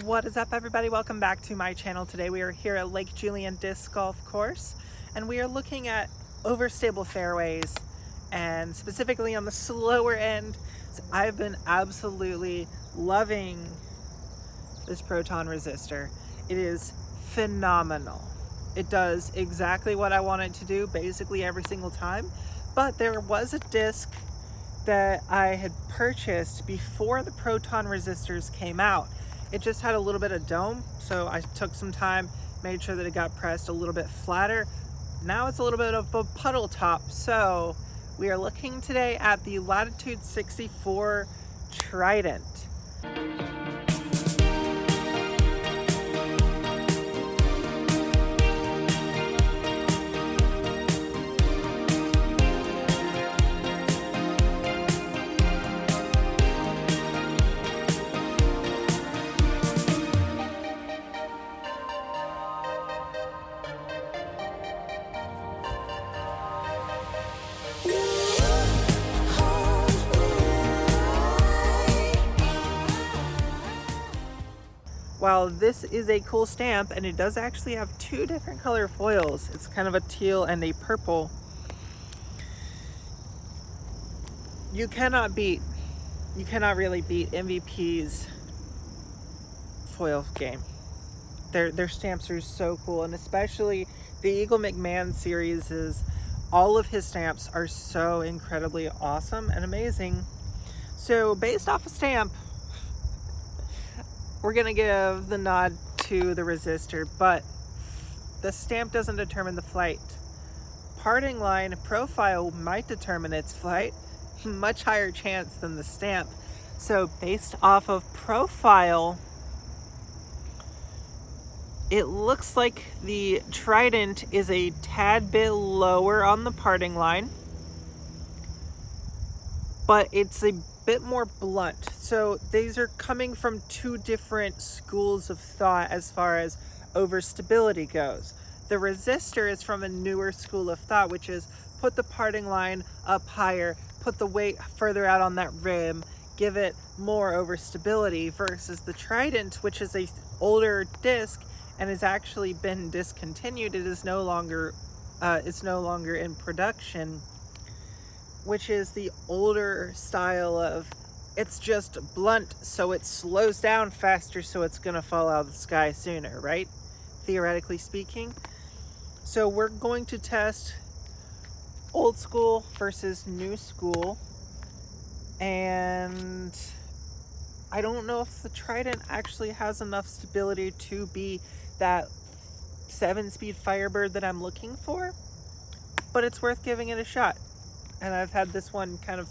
What is up, everybody? Welcome back to my channel. Today we are here at Lake Julian Disc Golf Course, and we are looking at overstable fairways, and specifically on the slower end. So I've been absolutely loving this Proton resistor. It is phenomenal. It does exactly what I want it to do basically every single time, but there was a disc that I had purchased before the Proton resistors came out. It just had a little bit of dome, so I took some time, made sure that it got pressed a little bit flatter. Now it's a little bit of a puddle top, so we are looking today at the Latitude 64 Trident. While this is a cool stamp, and it does actually have two different color foils, it's kind of a teal and a purple, you cannot really beat MVP's foil game. Their stamps are so cool, and especially the Eagle McMahon series all of his stamps are so incredibly awesome and amazing. So based off a stamp, we're gonna give the nod to the resistor, but the stamp doesn't determine the flight. Parting line profile might determine its flight, much higher chance than the stamp. So based off of profile, it looks like the Trident is a tad bit lower on the parting line, but it's a bit more blunt. So these are coming from two different schools of thought as far as overstability goes. The resistor is from a newer school of thought, which is put the parting line up higher, put the weight further out on that rim, give it more overstability, versus the Trident, which is a older disc and has actually been discontinued. It is no longer in production, which is the older style of it's just blunt, so it slows down faster, so it's gonna fall out of the sky sooner, right? Theoretically speaking. So we're going to test old school versus new school, and I don't know if the Trident actually has enough stability to be that 7-speed Firebird that I'm looking for, but it's worth giving it a shot. And I've had this one kind of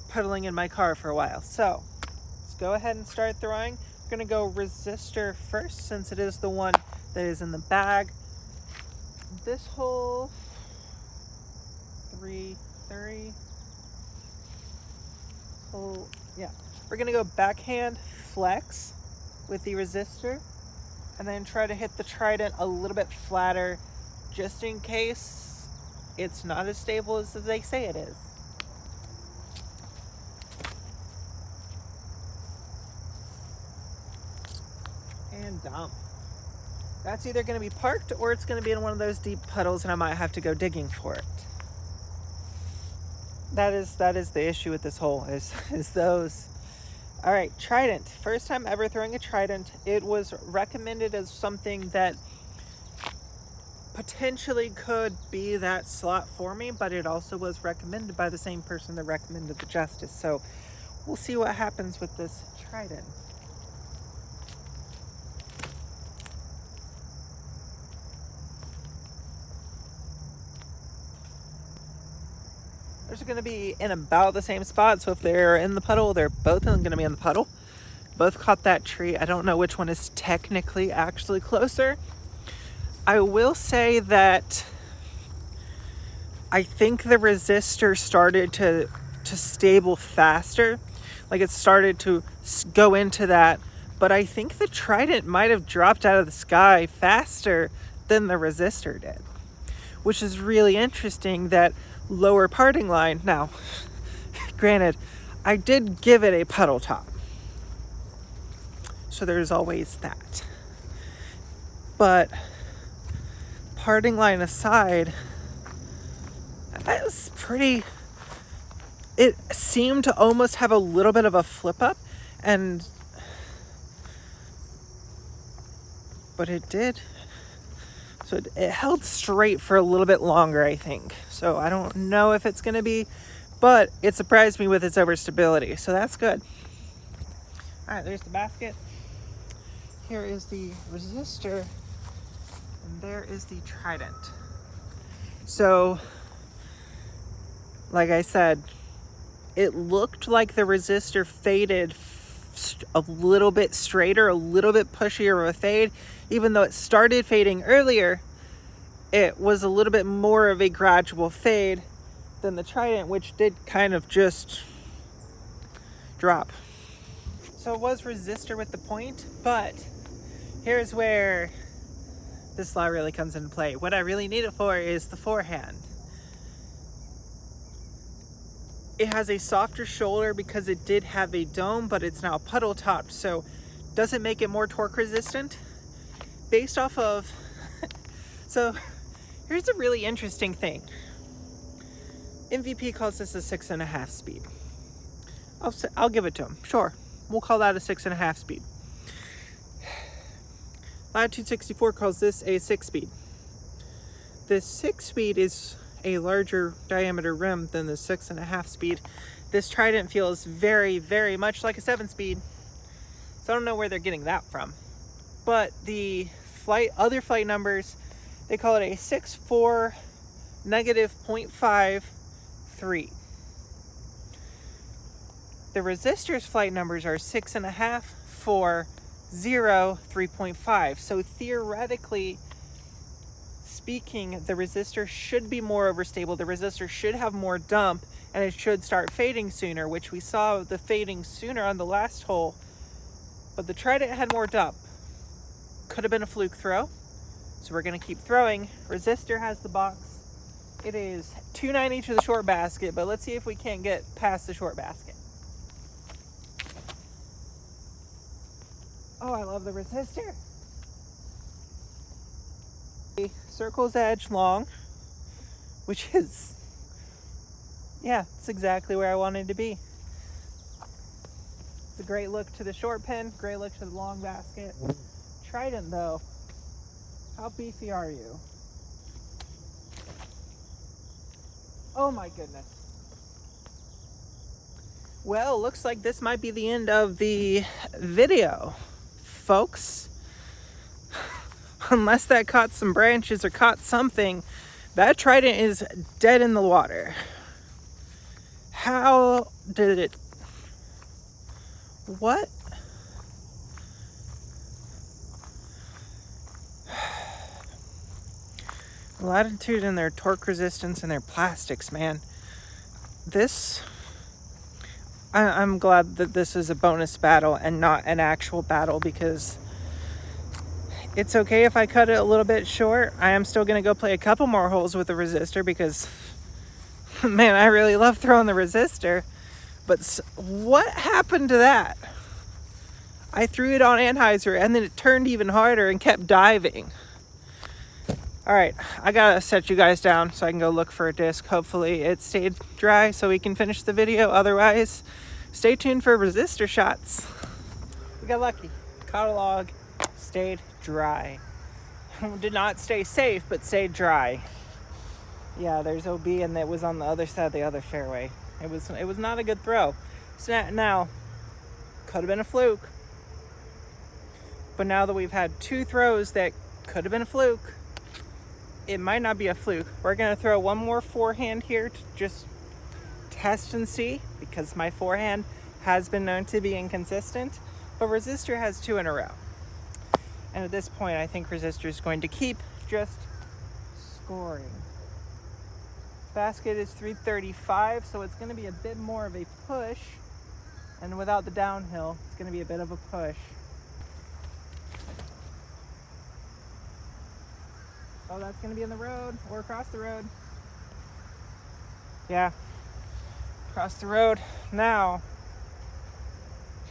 puddling in my car for a while. So let's go ahead and start throwing. We're gonna go resistor first, since it is the one that is in the bag. This hole, 330. Oh yeah, we're gonna go backhand flex with the resistor, and then try to hit the Trident a little bit flatter, just in case it's not as stable as they say it is. And dump. That's either going to be parked or it's going to be in one of those deep puddles, and I might have to go digging for it. That is the issue with this hole, is those. All right, Trident. First time ever throwing a Trident. It was recommended as something that potentially could be that slot for me, but it also was recommended by the same person that recommended the Justice. So we'll see what happens with this Trident. They're going to be in about the same spot, so if they're in the puddle, they're both going to be in the puddle. Both caught that tree. I don't know which one is technically actually closer. I will say that I think the resistor started to stable faster. Like, it started to go into that, but I think the Trident might have dropped out of the sky faster than the resistor did, which is really interesting. That lower parting line. Now, granted, I did give it a puddle top, So there's always that. But parting line aside, that was pretty, it seemed to almost have a little bit of a flip up, but it did. So it held straight for a little bit longer, I think. So I don't know if it's gonna be, but it surprised me with its overstability, so that's good. All right, there's the basket. Here is the resistor, and there is the Trident. So, like I said, it looked like the resistor faded a little bit straighter, a little bit pushier of a fade. Even though it started fading earlier, it was a little bit more of a gradual fade than the Trident, which did kind of just drop. So it was resistor with the point, but here's where this law really comes into play. What I really need it for is the forehand. It has a softer shoulder because it did have a dome, but it's now puddle topped. So does it make it more torque resistant? Based off of, so here's a really interesting thing. MVP calls this a 6.5 speed. I'll give it to him, sure. We'll call that a 6.5 speed. Latitude 64 calls this a 6 speed. The 6 speed is a larger diameter rim than the 6.5 speed. This Trident feels very, very much like a 7 speed. So I don't know where they're getting that from. But the other flight numbers, they call it a 6.4 negative 0.53. The resistor's flight numbers are 6.5, 4, 0, 3.5. So theoretically speaking, the resistor should be more overstable. The resistor should have more dump, and it should start fading sooner, which we saw the fading sooner on the last hole. But the Trident had more dump. Could have been a fluke throw. So we're going to keep throwing. Resistor has the box. It is 290 to the short basket, but let's see if we can't get past the short basket. Oh, I love the resistor. Circle's edge long, which is, yeah, it's exactly where I wanted to be. It's a great look to the short pin, great look to the long basket. Trident though, how beefy are you? Oh my goodness. Well, looks like this might be the end of the video, folks. Unless that caught some branches or caught something, that Trident is dead in the water. How did it? What? Latitude and their torque resistance and their plastics, man. I'm glad that this is a bonus battle and not an actual battle, because it's okay if I cut it a little bit short. I am still going to go play a couple more holes with the resistor because, man, I really love throwing the resistor. But what happened to that? I threw it on Anheuser and then it turned even harder and kept diving. All right, I got to set you guys down so I can go look for a disc. Hopefully it stayed dry so we can finish the video. Otherwise, stay tuned for resistor shots. We got lucky. Caught a log. Stayed dry. Did not stay safe, but stayed dry. Yeah, there's OB, and it was on the other side of the other fairway. It was not a good throw. So now, could have been a fluke. But now that we've had two throws that could have been a fluke, it might not be a fluke. We're going to throw one more forehand here to just test and see, because my forehand has been known to be inconsistent. But resistor has two in a row. And at this point, I think resistor is going to keep just scoring. Basket is 335, so it's going to be a bit more of a push. And without the downhill, it's going to be a bit of a push. Oh, that's going to be in the road or across the road. Yeah, across the road. Now,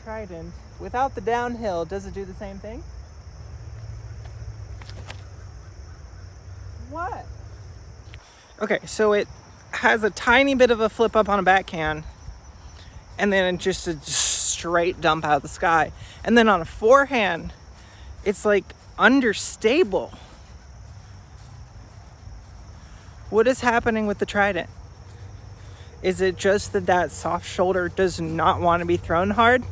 Trident without the downhill, does it do the same thing? What? Okay, so it has a tiny bit of a flip up on a backhand, and then just a straight dump out of the sky. And then on a forehand, it's like understable. What is happening with the Trident? Is it just that that soft shoulder does not want to be thrown hard?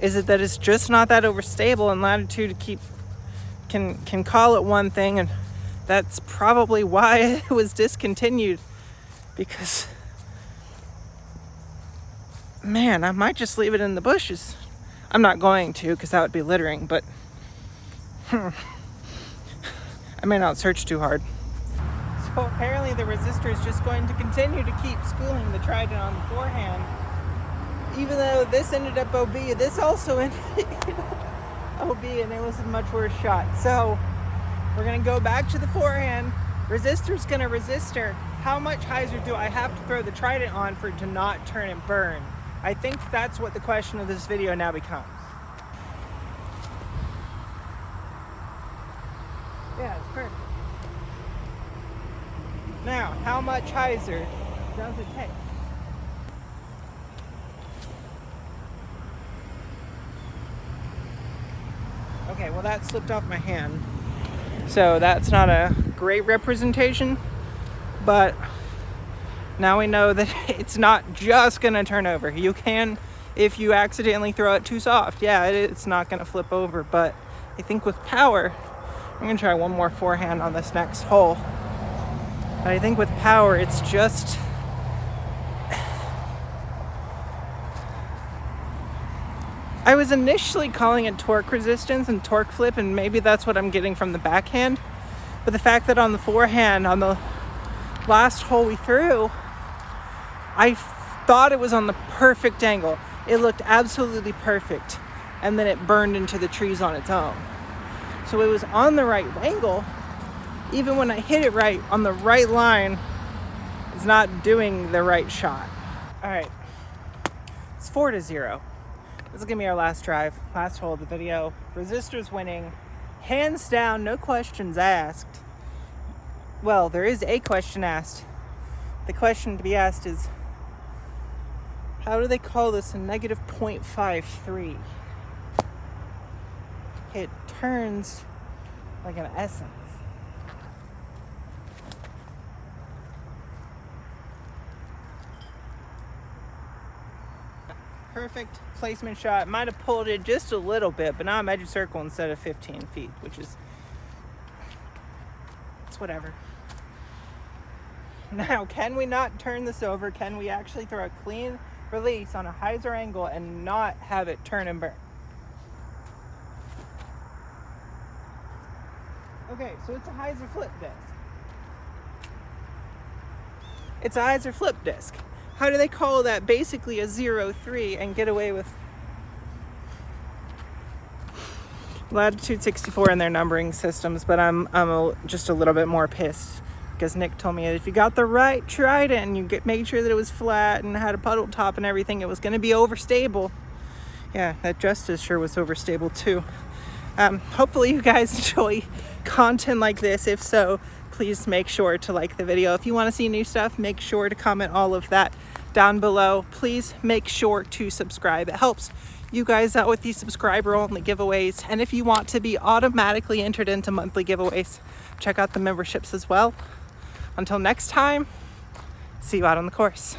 Is it that it's just not that overstable, and Latitude can call it one thing, and that's probably why it was discontinued? Because, man, I might just leave it in the bushes. I'm not going to, because that would be littering, but I may not search too hard. So apparently the Resistor is just going to continue to keep schooling the Trident on the forehand. Even though this ended up OB, this also ended up OB, and it was a much worse shot. So we're going to go back to the forehand. Resistor's going to resistor. How much hyzer do I have to throw the Trident on for it to not turn and burn? I think that's what the question of this video now becomes. Yeah, it's perfect. Now, how much hyzer does it take? Okay, well that slipped off my hand. So that's not a great representation, but now we know that it's not just gonna turn over. You can, if you accidentally throw it too soft, yeah, it's not gonna flip over, but I think with power, I'm gonna try one more forehand on this next hole. But I think with power, it's just, I was initially calling it torque resistance and torque flip, and maybe that's what I'm getting from the backhand. But the fact that on the forehand, on the last hole we threw, I thought it was on the perfect angle. It looked absolutely perfect. And then it burned into the trees on its own. So it was on the right angle. Even when I hit it right, on the right line, it's not doing the right shot. All right, it's 4-0. This is gonna be our last drive, last hole of the video. Resistor's winning, hands down, no questions asked. Well, there is a question asked. The question to be asked is, how do they call this a negative 0.53? It turns like an essence. Perfect placement shot. Might have pulled it just a little bit, but now I'm edge of circle instead of 15 feet, which is, it's whatever. Now, can we not turn this over? Can we actually throw a clean release on a hyzer angle and not have it turn and burn? Okay, so it's a hyzer flip disc. It's a hyzer flip disc. How do they call that basically a 0-3 and get away with latitude 64 in their numbering systems? But I'm just a little bit more pissed because Nick told me if you got the right Trident and you made sure that it was flat and had a puddle top and everything, it was going to be overstable. Yeah, that just as sure was overstable too. Hopefully you guys enjoy content like this. If so, please make sure to like the video. If you want to see new stuff, make sure to comment all of that down below. Please make sure to subscribe. It helps you guys out with these subscriber only giveaways. And if you want to be automatically entered into monthly giveaways, check out the memberships as well. Until next time, see you out on the course.